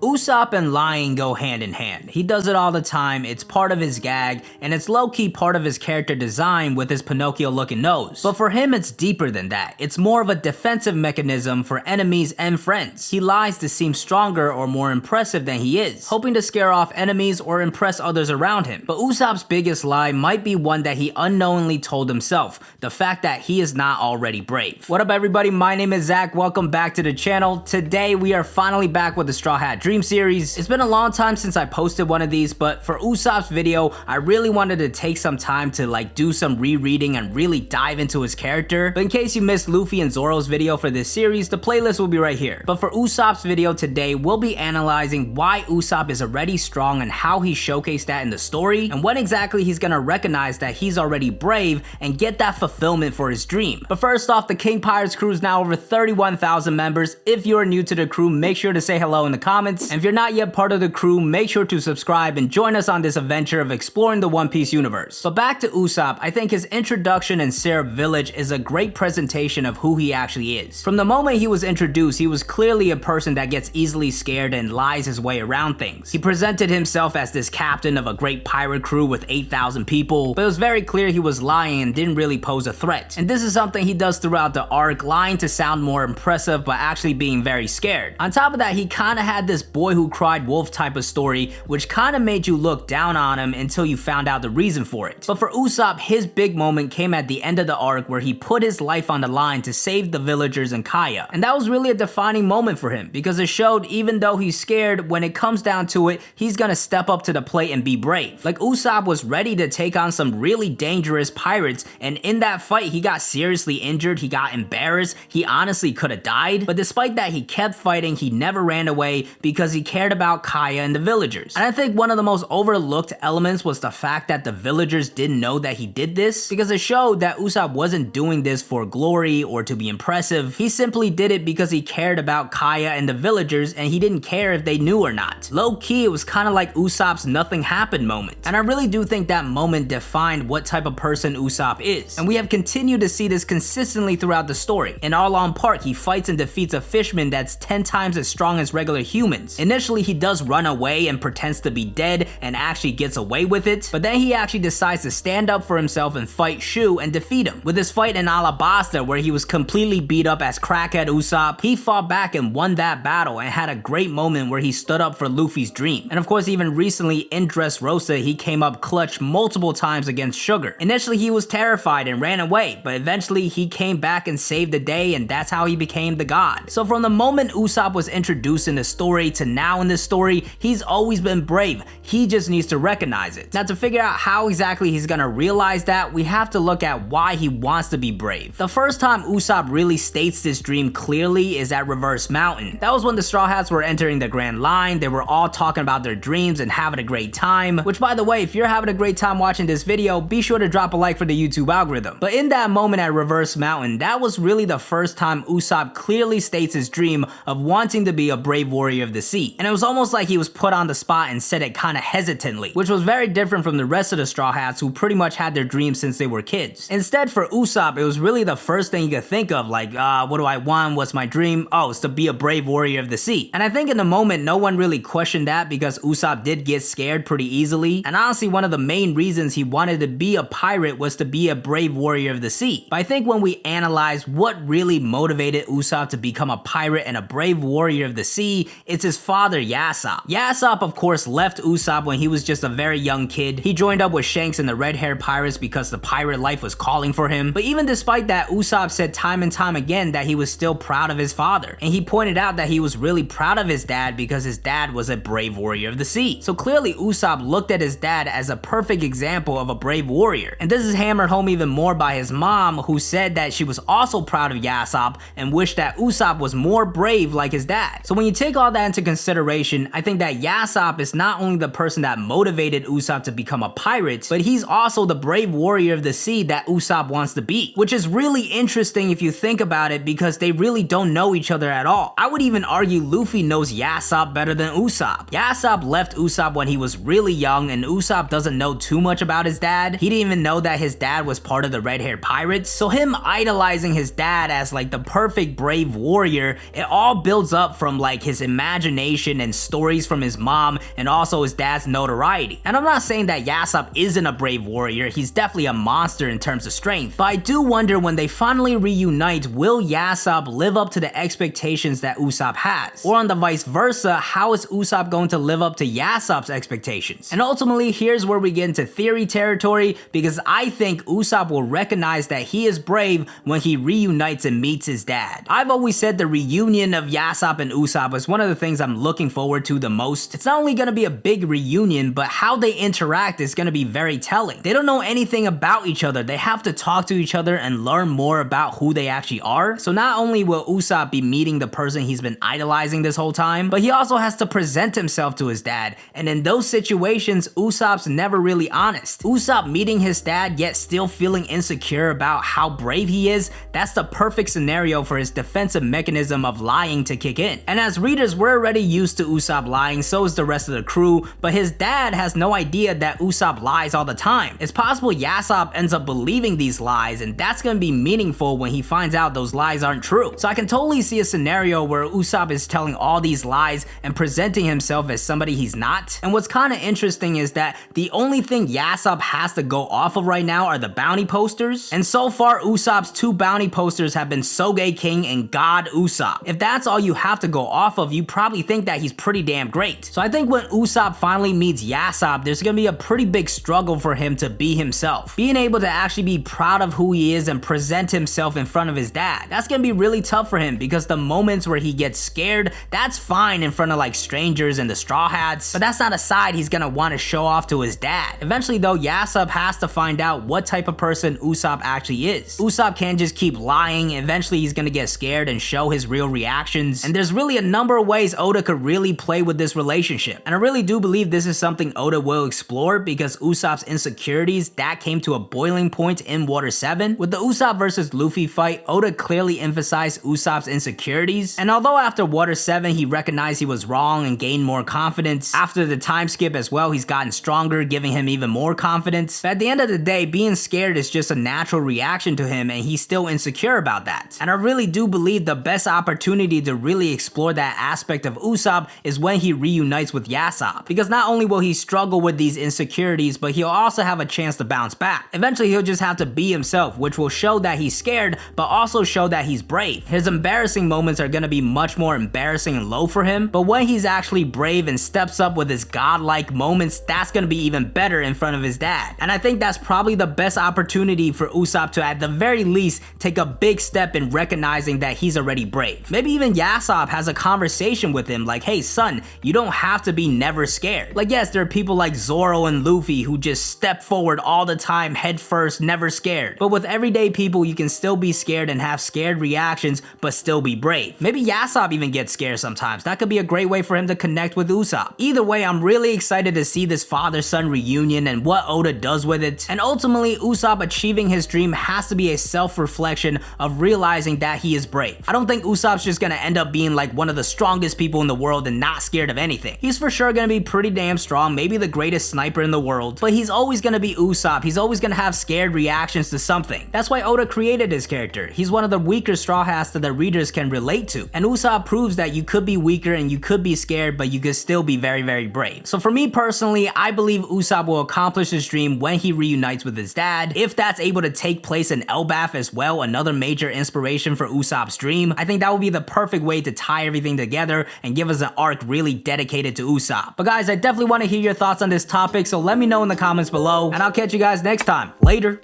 Usopp and lying go hand in hand. He does it all the time, it's part of his gag, and it's low-key part of his character design with his Pinocchio-looking nose. But for him, it's deeper than that. It's more of a defensive mechanism for enemies and friends. He lies to seem stronger or more impressive than he is, hoping to scare off enemies or impress others around him. But Usopp's biggest lie might be one that he unknowingly told himself, the fact that he is not already brave. What up everybody, my name is Zach, welcome back to the channel. Today we are finally back with the Straw Hat Dream series. It's been a long time since I posted one of these, but for Usopp's video, I really wanted to take some time to do some rereading and really dive into his character. But in case you missed Luffy and Zoro's video for this series, the playlist will be right here. But for Usopp's video today, we'll be analyzing why Usopp is already strong and how he showcased that in the story, and when exactly he's gonna recognize that he's already brave and get that fulfillment for his dream. But first off, the King Pirates crew is now over 31,000 members. If you're new to the crew, make sure to say hello in the comments. And if you're not yet part of the crew, make sure to subscribe and join us on this adventure of exploring the One Piece universe. But back to Usopp, I think his introduction in Syrup Village is a great presentation of who he actually is. From the moment he was introduced, he was clearly a person that gets easily scared and lies his way around things. He presented himself as this captain of a great pirate crew with 8,000 people, but it was very clear he was lying and didn't really pose a threat. And this is something he does throughout the arc, lying to sound more impressive but actually being very scared. On top of that, he kinda had this boy who cried wolf type of story, which kinda made you look down on him until you found out the reason for it. But for Usopp, his big moment came at the end of the arc where he put his life on the line to save the villagers and Kaya. And that was really a defining moment for him, because it showed even though he's scared, when it comes down to it, he's gonna step up to the plate and be brave. Like Usopp was ready to take on some really dangerous pirates, and in that fight he got seriously injured, he got embarrassed, he honestly could have died, but despite that he kept fighting, he never ran away because he cared about Kaya and the villagers. And I think one of the most overlooked elements was the fact that the villagers didn't know that he did this, because it showed that Usopp wasn't doing this for glory or to be impressive. He simply did it because he cared about Kaya and the villagers, and he didn't care if they knew or not. Low-key, it was kind of like Usopp's nothing happened moment. And I really do think that moment defined what type of person Usopp is. And we have continued to see this consistently throughout the story. In Arlong Park, he fights and defeats a fisherman that's 10 times as strong as regular humans. Initially, he does run away and pretends to be dead and actually gets away with it, but then he actually decides to stand up for himself and fight Shu and defeat him. With his fight in Alabasta, where he was completely beat up as crackhead Usopp, he fought back and won that battle and had a great moment where he stood up for Luffy's dream. And of course, even recently in Dressrosa, he came up clutch multiple times against Sugar. Initially, he was terrified and ran away, but eventually he came back and saved the day, and that's how he became the god. So from the moment Usopp was introduced in the story to now in this story, he's always been brave. He just needs to recognize it. Now, to figure out how exactly he's gonna realize that, we have to look at why he wants to be brave. The first time Usopp really states this dream clearly is at Reverse Mountain. That was when the Straw Hats were entering the Grand Line. They were all talking about their dreams and having a great time, which by the way, if you're having a great time watching this video, be sure to drop a like for the YouTube algorithm. But in that moment at Reverse Mountain, that was really the first time Usopp clearly states his dream of wanting to be a brave warrior of the sea. And it was almost like he was put on the spot and said it kinda hesitantly, which was very different from the rest of the Straw Hats who pretty much had their dreams since they were kids. Instead, for Usopp, it was really the first thing you could think of, like, what do I want? What's my dream? Oh, it's to be a brave warrior of the sea. And I think in the moment, no one really questioned that because Usopp did get scared pretty easily. And honestly, one of the main reasons he wanted to be a pirate was to be a brave warrior of the sea. But I think when we analyze what really motivated Usopp to become a pirate and a brave warrior of the sea, it's his father, Usopp. Usopp, of course, left Usopp when he was just a very young kid. He joined up with Shanks and the red-haired pirates because the pirate life was calling for him. But even despite that, Usopp said time and time again that he was still proud of his father. And he pointed out that he was really proud of his dad because his dad was a brave warrior of the sea. So clearly, Usopp looked at his dad as a perfect example of a brave warrior. And this is hammered home even more by his mom, who said that she was also proud of Usopp and wished that Usopp was more brave like his dad. So when you take all that into consideration, I think that Usopp is not only the person that motivated Usopp to become a pirate, but he's also the brave warrior of the sea that Usopp wants to be. Which is really interesting if you think about it, because they really don't know each other at all. I would even argue Luffy knows Usopp better than Usopp. Usopp left Usopp when he was really young, and Usopp doesn't know too much about his dad. He didn't even know that his dad was part of the red-haired pirates. So him idolizing his dad as like the perfect brave warrior, it all builds up from like his imagination imagination and stories from his mom and also his dad's notoriety. And I'm not saying that Usopp isn't a brave warrior, he's definitely a monster in terms of strength, but I do wonder when they finally reunite, will Usopp live up to the expectations that Usopp has? Or on the vice versa, how is Usopp going to live up to Usopp's expectations? And ultimately, here's where we get into theory territory, because I think Usopp will recognize that he is brave when he reunites and meets his dad. I've always said the reunion of Usopp and Usopp is one of the things I'm looking forward to the most. It's not only going to be a big reunion, but how they interact is going to be very telling. They don't know anything about each other. They have to talk to each other and learn more about who they actually are. So not only will Usopp be meeting the person he's been idolizing this whole time, but he also has to present himself to his dad. And in those situations, Usopp's never really honest. Usopp meeting his dad yet still feeling insecure about how brave he is, that's the perfect scenario for his defensive mechanism of lying to kick in. And as readers, we're already used to Usopp lying, so is the rest of the crew, but his dad has no idea that Usopp lies all the time. It's possible Usopp ends up believing these lies, and that's gonna be meaningful when he finds out those lies aren't true. So I can totally see a scenario where Usopp is telling all these lies and presenting himself as somebody he's not. And what's kinda interesting is that the only thing Usopp has to go off of right now are the bounty posters, and so far Usopp's 2 bounty posters have been Soge King and God Usopp. If that's all you have to go off of, you probably think that he's pretty damn great. So I think when Usopp finally meets Usopp, there's gonna be a pretty big struggle for him to be himself. Being able to actually be proud of who he is and present himself in front of his dad, that's gonna be really tough for him, because the moments where he gets scared, that's fine in front of like strangers and the Straw Hats, but that's not a side he's gonna want to show off to his dad. Eventually though, Usopp has to find out what type of person Usopp actually is. Usopp can't just keep lying. Eventually he's gonna get scared and show his real reactions, and there's really a number of ways Oda could really play with this relationship. And I really do believe this is something Oda will explore, because Usopp's insecurities, that came to a boiling point in Water 7. With the Usopp versus Luffy fight, Oda clearly emphasized Usopp's insecurities, and although after Water 7 he recognized he was wrong and gained more confidence, after the time skip as well he's gotten stronger, giving him even more confidence. But at the end of the day, being scared is just a natural reaction to him, and he's still insecure about that. And I really do believe the best opportunity to really explore that aspect of Usopp is when he reunites with Usopp, because not only will he struggle with these insecurities, but he'll also have a chance to bounce back. Eventually he'll just have to be himself, which will show that he's scared, but also show that he's brave. His embarrassing moments are gonna be much more embarrassing and low for him, but when he's actually brave and steps up with his godlike moments, that's gonna be even better in front of his dad. And I think that's probably the best opportunity for Usopp to at the very least take a big step in recognizing that he's already brave. Maybe even Usopp has a conversation with him like, hey son, you don't have to be never scared. Like yes, there are people like Zoro and Luffy who just step forward all the time head first, never scared. But with everyday people, you can still be scared and have scared reactions, but still be brave. Maybe Usopp even gets scared sometimes. That could be a great way for him to connect with Usopp. Either way, I'm really excited to see this father-son reunion and what Oda does with it. And ultimately, Usopp achieving his dream has to be a self-reflection of realizing that he is brave. I don't think Usopp's just gonna end up being like one of the strongest people in the world and not scared of anything. He's for sure gonna be pretty damn strong, maybe the greatest sniper in the world, but he's always gonna be Usopp. He's always gonna have scared reactions to something. That's why Oda created his character. He's one of the weaker Straw Hats that the readers can relate to. And Usopp proves that you could be weaker and you could be scared, but you could still be very, very brave. So for me personally, I believe Usopp will accomplish his dream when he reunites with his dad. If that's able to take place in Elbaf as well, another major inspiration for Usopp's dream, I think that would be the perfect way to tie everything together and give us an arc really dedicated to Usopp. But guys, I definitely want to hear your thoughts on this topic, so let me know in the comments below, and I'll catch you guys next time. Later.